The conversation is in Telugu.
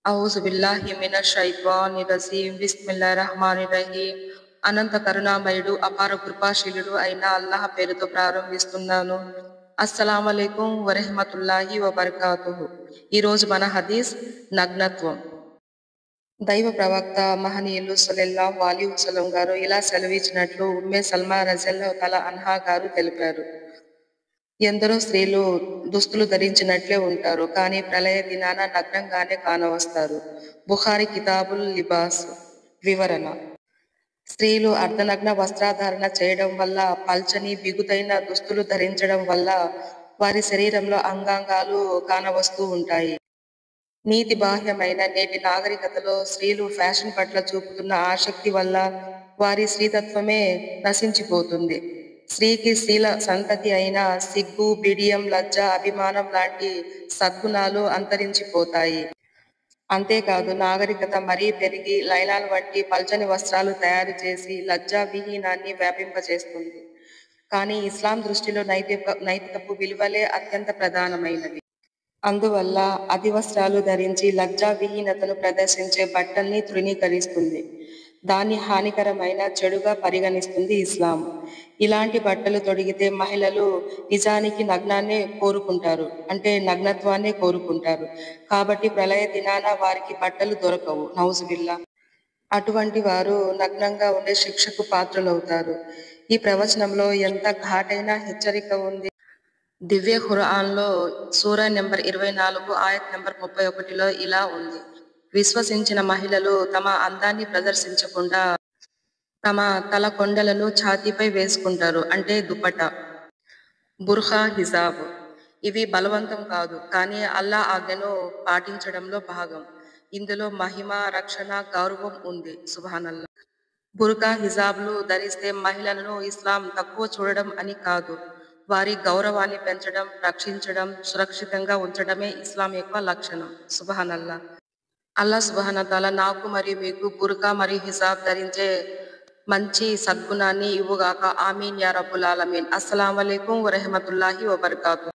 ఔజుబిల్లాహి మినశ్శైత్వానిర్రజీం. బిస్మిల్లాహిర్రహ్మానిర్రహీం. అనంత కరుణామయుడు అపార కృపాశీలుడు అయిన అల్లాహ్ పేరుతో ప్రారంభిస్తున్నాను. అస్సలాము అలైకుం వరహ్మతుల్లాహి వబర్కాతుహు. ఈరోజు మన హదీస్ నగ్నత్వం. దైవ ప్రవక్త మహనీయులు సల్లల్లాహు అలైహి వసల్లం గారు ఇలా సెలవిచ్చినట్లు ఉమ్మే సల్మా రజల్లాహు తఆలా అన్హా గారు తెలిపారు. ఎందరో స్త్రీలు దుస్తులు ధరించినట్లే ఉంటారు, కానీ ప్రళయ దినాన నగ్నంగానే కానవస్తారు. బుఖారీ కితాబుల్ లిబాస్. వివరణ: స్త్రీలు అర్ధనగ్న వస్త్రధారణ చేయడం వల్ల, పల్చని బిగుతైన దుస్తులు ధరించడం వల్ల వారి శరీరంలో అంగాంగాలు కానవస్తూ ఉంటాయి. నీతి బాహ్యమైన నేటి నాగరికతలో స్త్రీలు ఫ్యాషన్ పట్ల చూపుతున్న ఆసక్తి వల్ల వారి స్త్రీతత్వమే నశించిపోతుంది. స్త్రీకి స్త్రీల సంతతి అయిన సిగ్గు, బిడియం, లజ్జ, అభిమానం లాంటి సద్గుణాలు అంతరించిపోతాయి. అంతేకాదు, నాగరికత మరీ పెరిగి లైలాన్ వంటి పల్చని వస్త్రాలు తయారు చేసి లజ్జా విహీనాన్ని వ్యాపింపచేస్తుంది. కానీ ఇస్లాం దృష్టిలో నైతికపు విలువలే అత్యంత ప్రధానమైనవి. అందువల్ల అధివస్త్రాలు ధరించి లజ్జా విహీనతను ప్రదర్శించే బట్టల్ని తృణీకరిస్తుంది. దాన్ని హానికరమైన చెడుగా పరిగణిస్తుంది ఇస్లాం. ఇలాంటి బట్టలు తొడిగితే మహిళలు నిజానికి నగ్నాన్నే కోరుకుంటారు, అంటే నగ్నత్వాన్నే కోరుకుంటారు. కాబట్టి ప్రళయ దినాన వారికి బట్టలు దొరకవు. నౌజుబిల్లా. అటువంటి వారు నగ్నంగా ఉండే శిక్షకు పాత్రులవుతారు. ఈ ప్రవచనంలో ఎంత ఘాటైన హెచ్చరిక ఉంది. దివ్య ఖురాన్లో సూరా నెంబర్ 24 ఆయత్ నెంబర్ 31లో ఇలా ఉంది: విశ్వసించిన మహిళలు తమ అందాన్ని ప్రదర్శించకుండా తమ తల కొండలను ఛాతీపై వేసుకుంటారు, అంటే దుపట్టా, బుర్ఖా, హిజాబ్. ఇవి బలవంతం కాదు, కానీ అల్లాహ్ ఆజ్ఞను పాటించడంలో భాగం. ఇందులో మహిమ, రక్షణ, గౌరవం ఉంది. సుబ్హానల్లాహ్. బుర్కా, హిజాబ్లు ధరిస్తే మహిళలను ఇస్లాం తక్కువ చూడడం అని కాదు, వారి గౌరవాన్ని పెంచడం, రక్షించడం, సురక్షితంగా ఉంచడమే ఇస్లాం యొక్క లక్షణం. సుబ్హానల్లాహ్. అల్లాహ్ సుబ్హానహు తఆలా నాకు మరియు మీకు బుర్కా మరియు హిజాబ్ ధరించే మంచి సద్గుణాన్ని ఇవ్వుగాక. ఆమీన్ యా రబ్బుల్ ఆలమీన్. అస్సలాము అలైకుం వరహ్మతుల్లాహి వబర్కాతుహు.